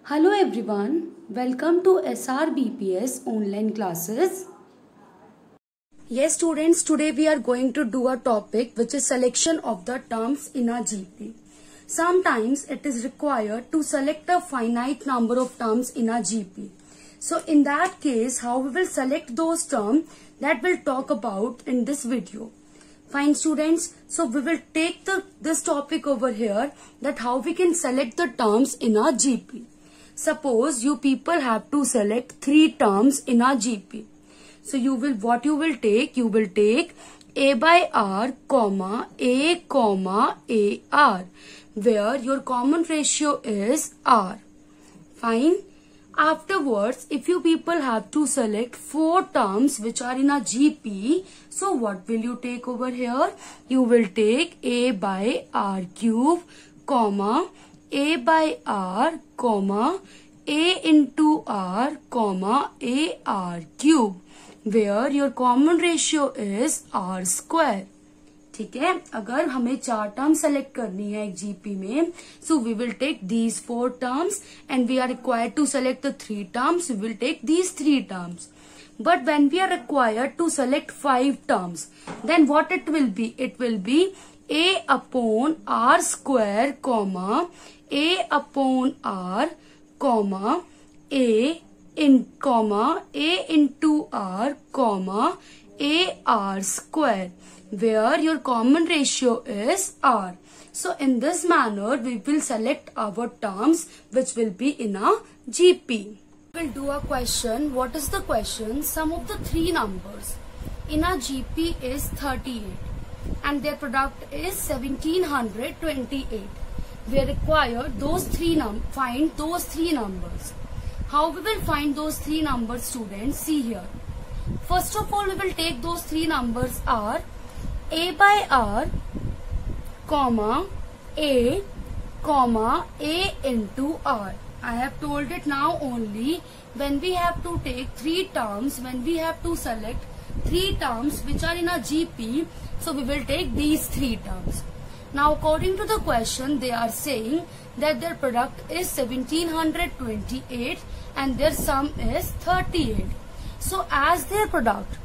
Hello everyone, welcome to SRBPS online classes. Yes students, today we are going to do a topic which is selection of the terms in a GP. Sometimes it is required to select a finite number of terms in a GP. So in that case, how we will select those terms that we'll talk about in this video. Fine students, so we will take this topic over here, that how we can select the terms in our GP. Suppose you people have to select 3 terms in our GP. So you will take A by R, comma, A, comma, AR, where your common ratio is R. Fine. Afterwards, if you people have to select 4 terms which are in a GP, so what will you take over here? You will take A by R cube, comma, A by R, comma, A into R, comma, AR cube, where your common ratio is R square. ठीक है, अगर हमें 4 term select करनी है एक GP में, so we will take these 4 terms and we are required to select the 3 terms, we will take these 3 terms. But when we are required to select 5 terms, then what it will be? It will be A upon R square, comma, A upon R, comma, A into R, comma, AR square, where your common ratio is R. So in this manner, we will select our terms which will be in a GP. We will do a question. What is the question? Sum of the 3 numbers in a GP is 38 and their product is 1728. We are required find those 3 numbers. How we will find those 3 numbers, students? See here. First of all, we will take those 3 numbers are A by R, comma, A, comma, A into R. I have told it now only. When we have to take 3 terms, when we have to select 3 terms which are in a GP, so we will take these 3 terms. Now according to the question, they are saying that their product is 1728 and their sum is 38. So as their product,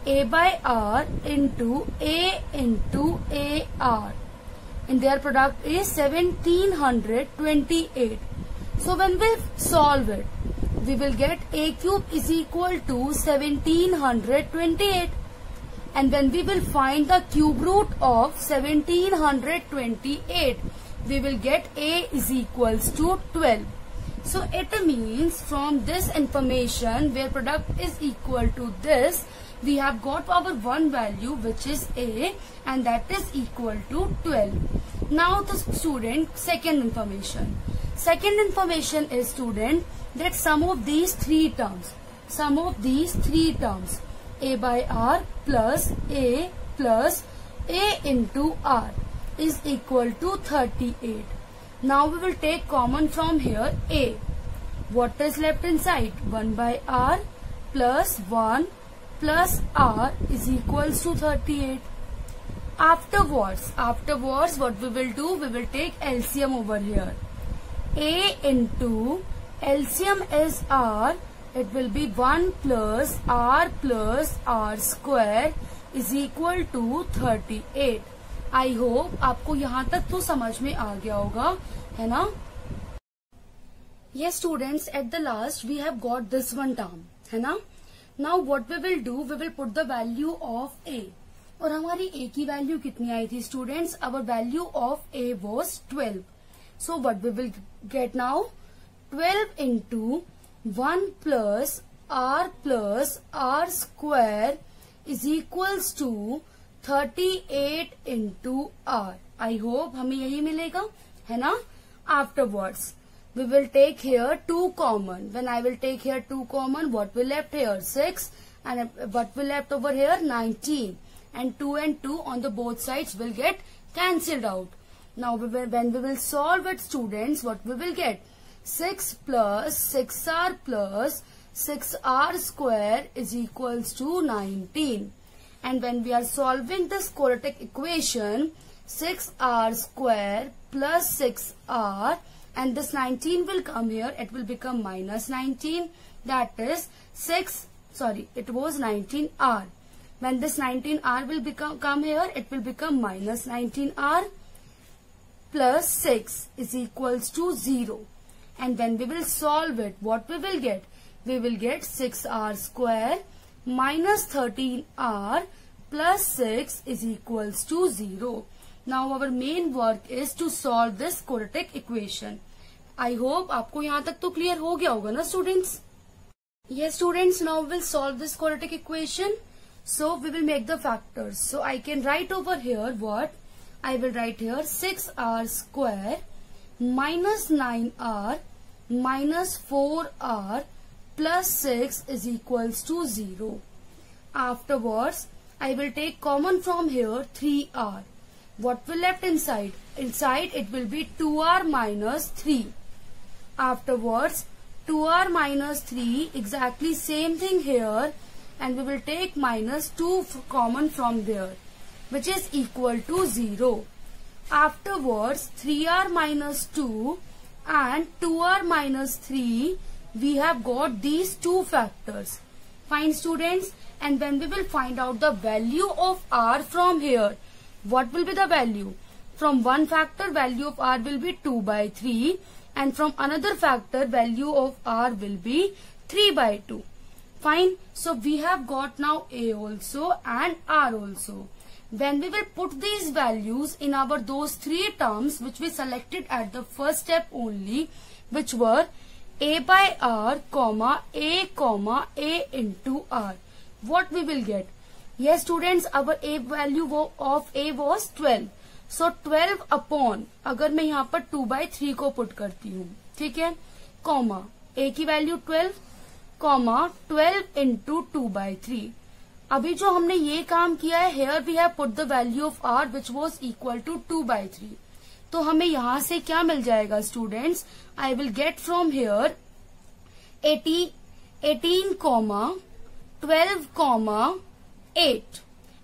A by R into A into AR, and their product is 1728. So when we solve it, we will get A cube is equal to 1728. And when we will find the cube root of 1728, we will get A is equals to 12. So it means from this information where product is equal to this, we have got our one value which is A and that is equal to 12. Now the student, second information. Second information is, student, that sum of these 3 terms, A by R plus A into R is equal to 38. Now we will take common from here A. What is left inside? 1 by R plus 1 plus R is equals to 38. Afterwards, what we will do? We will take LCM over here. A into LCM is R. It will be 1 plus R square is equal to 38. I hope आपको यहाँ तक तो समझ में आ गया होगा, है ना? Yes students, at the last we have got this one term, है ना? Now what we will do? We will put the value of A. और हमारी A की वैल्यू कितनी आई थी students? Our value of A was 12. So what we will get now? 12 into 1 plus R square is equals to 38 into R. I hope हमें यही मिलेगा, है ना? Afterwards, we will take here 2 common. When I will take here 2 common, what will left here? 6, and what will left over here? 19. And 2 and 2 on the both sides will get cancelled out. Now when we will solve it, students, what we will get? 6 plus 6R plus 6R square is equals to 19. And when we are solving this quadratic equation, 6R square plus 6R and this 19 will come here, it will become minus 19, that is 6, sorry, it was 19r. When this 19r will come here, it will become minus 19r plus 6 is equals to 0. And when we will solve it, what we will get? We will get 6r square minus 13r plus 6 is equals to 0. Now our main work is to solve this quadratic equation. I hope आपको यहाँ तक तो clear हो गया होगा ना students? Yes students, now we will solve this quadratic equation. So we will make the factors. So I can write over here what? I will write here 6r square minus 9r minus 4r plus 6 is equals to 0. Afterwards, I will take common from here 3r. What will left inside? Inside it will be 2r minus 3. Afterwards, 2r minus 3, exactly same thing here, and we will take minus 2 common from there, which is equal to 0. Afterwards, 3r minus 2 and 2r minus 3, we have got these two factors. Fine students, and when we will find out the value of r from here, what will be the value? From one factor, value of r will be 2 by 3, and from another factor, value of r will be 3 by 2. Fine. So we have got now a also and r also. When we will put these values in our those three terms which we selected at the first step only, which were a by r, a into r, what we will get? Yes students, our a value of a was 12. So 12 upon, अगर मैं यहाँ पर 2 by 3 को put करती हूँ, ठीक है, comma a की वैल्यू 12, कॉमा 12 into 2 by 3. अभी जो हमने ये काम किया है, here we have put the value of r which was equal to 2 by 3. तो हमें यहाँ से क्या मिल जाएगा students? I will get from here 18, 12, 8.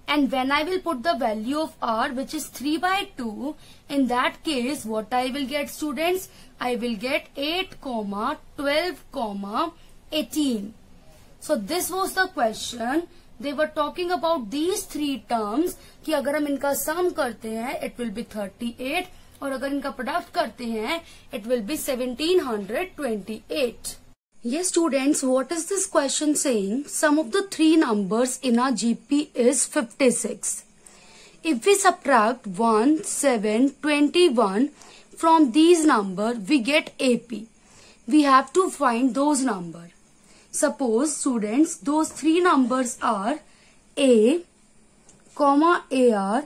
And when I will put the value of r which is 3 by 2, in that case what I will get students? I will get 8, 12, 18. So this was the question. They were talking about these three terms कि अगर हम इनका sum करते हैं it will be 38 और अगर इनका product करते हैं it will be 1728. Yes students, what is this question saying? Sum of the three numbers in our GP is 56. If we subtract 1, 7, 21 from these numbers, we get AP. We have to find those numbers. Suppose students, those three numbers are A, AR,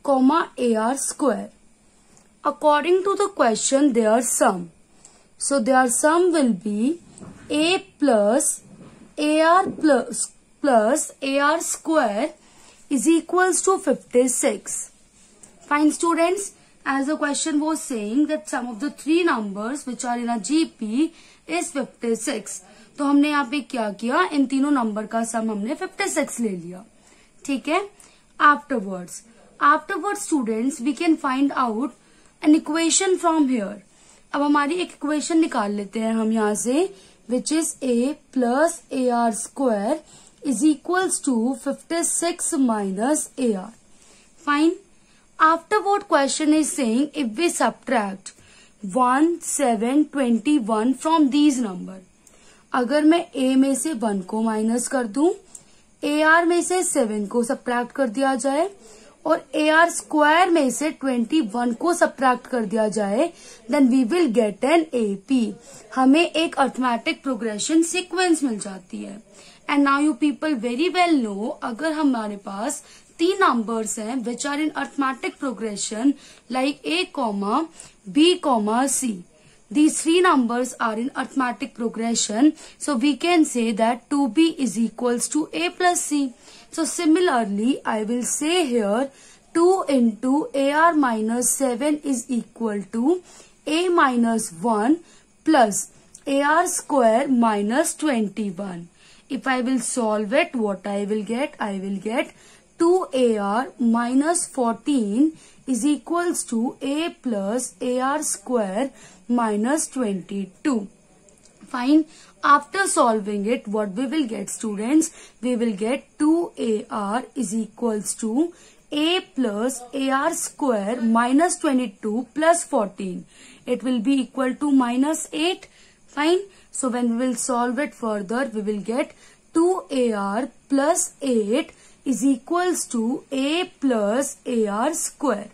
AR square. According to the question, their sum. So their sum will be A plus AR plus AR square is equals to 56. Fine students, as the question was saying that sum of the three numbers which are in a GP is 56. तो हमने यहाँ पे क्या किया, इन तीनों number का सम हमने 56 ले लिया, ठीक है. Afterwards students we can find out an equation from here. अब हमारी एक इक्वेशन निकाल लेते हैं हम यहाँ से, which is a plus AR square is equals to 56 minus AR. Fine. Afterward question is saying if we subtract 1, 7, 21 from these number. अगर मैं a में से 1 को माइनस कर दूं, AR में से 7 को सब्ट्रैक्ट कर दिया जाए और AR स्क्वायर में से 21 को सब्ट्रैक्ट कर दिया जाए, then we will get an AP. हमें एक अर्थमेटिक प्रोग्रेशन सीक्वेंस मिल जाती है. And now you people very well know, अगर हमारे पास तीन नंबर्स हैं which are in arithmetic progression like A, B, C. These three numbers are in arithmetic progression. So we can say that 2B is equals to A plus C. So similarly, I will say here 2 into AR minus 7 is equal to A minus 1 plus AR square minus 21. If I will solve it, what I will get? I will get 2AR minus 14 is equals to A plus AR square minus 22. Fine. After solving it, what we will get, students? We will get 2AR is equals to A plus AR square minus 22 plus 14. It will be equal to minus 8. Fine. So when we will solve it further, we will get 2AR plus 8 is equals to A plus AR square.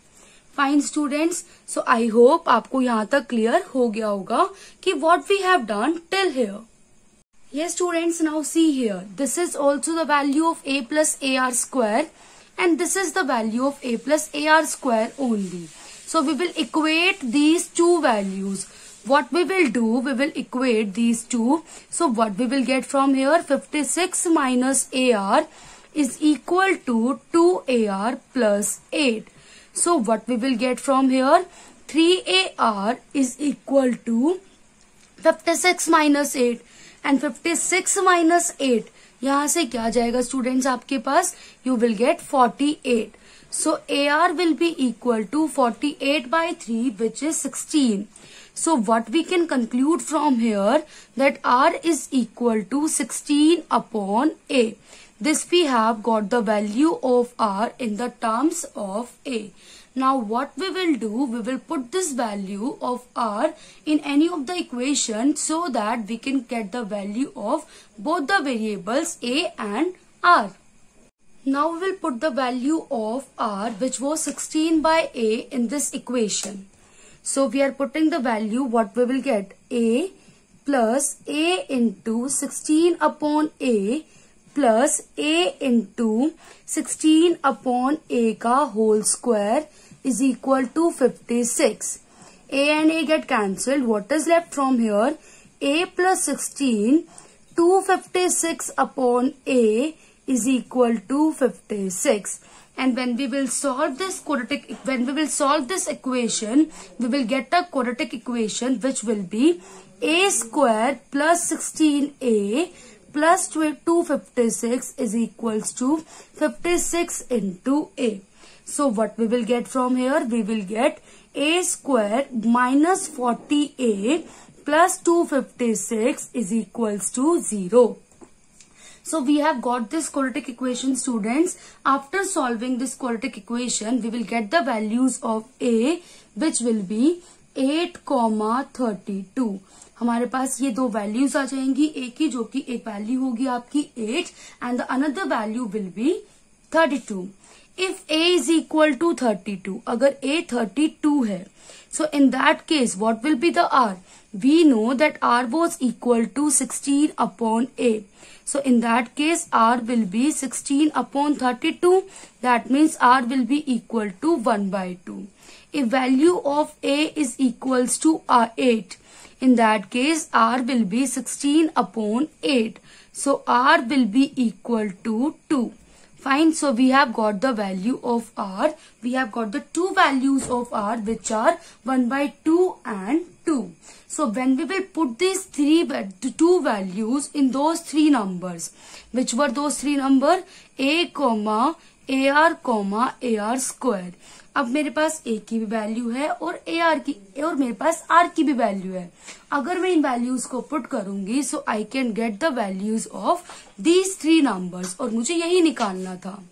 Fine students. So I hope आपको यहाँ तक clear हो गया होगा कि what we have done till here. Yes students, now see here. This is also the value of A plus AR square and this is the value of A plus AR square only. So we will equate these two values. What we will do, we will equate these two. So what we will get from here, 56 minus AR is equal to 2AR plus 8. So what we will get from here, 3AR is equal to 56 minus 8 and 56 minus 8 यहाँ से क्या जाएगा students आपके पास, you will get 48. So AR will be equal to 48 by 3 which is 16. So what we can conclude from here that R is equal to 16 upon A. This we have got the value of R in the terms of A. Now what we will do, we will put this value of R in any of the equation so that we can get the value of both the variables A and R. Now we will put the value of R which was 16 by A in this equation. So we are putting the value, what we will get, A plus A into 16 upon A plus A into 16 upon A का whole square is equal to 56. A and A get cancelled. What is left from here? A plus 16, 256 upon A is equal to 56. And when we will solve this equation, we will get a quadratic equation which will be A square plus 16A plus 256 is equals to 56 into A. So what we will get from here? We will get A square minus 40A plus 256 is equals to 0. So we have got this quadratic equation students. After solving this quadratic equation, we will get the values of A which will be 8,32. हमारे पास ये दो values आ जाएंगी A की, जो कि एक value होगी आपकी 8 and the another value will be 32. If A is equal to 32, अगर A 32 है, so in that case what will be the R? We know that R was equal to 16 upon A. So in that case R will be 16 upon 32. That means R will be equal to 1 by 2. If value of A is equals to 8, in that case R will be 16 upon 8. So R will be equal to 2. Fine. So we have got the value of R. We have got the two values of R which are 1 by 2 and 2. So when we will put these two values in those three numbers, which were those three numbers? A, AR, AR square. अब मेरे पास A की भी value है और AR की, और मेरे पास R की भी वैल्यू है. अगर मैं इन वैल्यूज को पुट करूंगी, so I can get the values of these three numbers और मुझे यही निकालना था.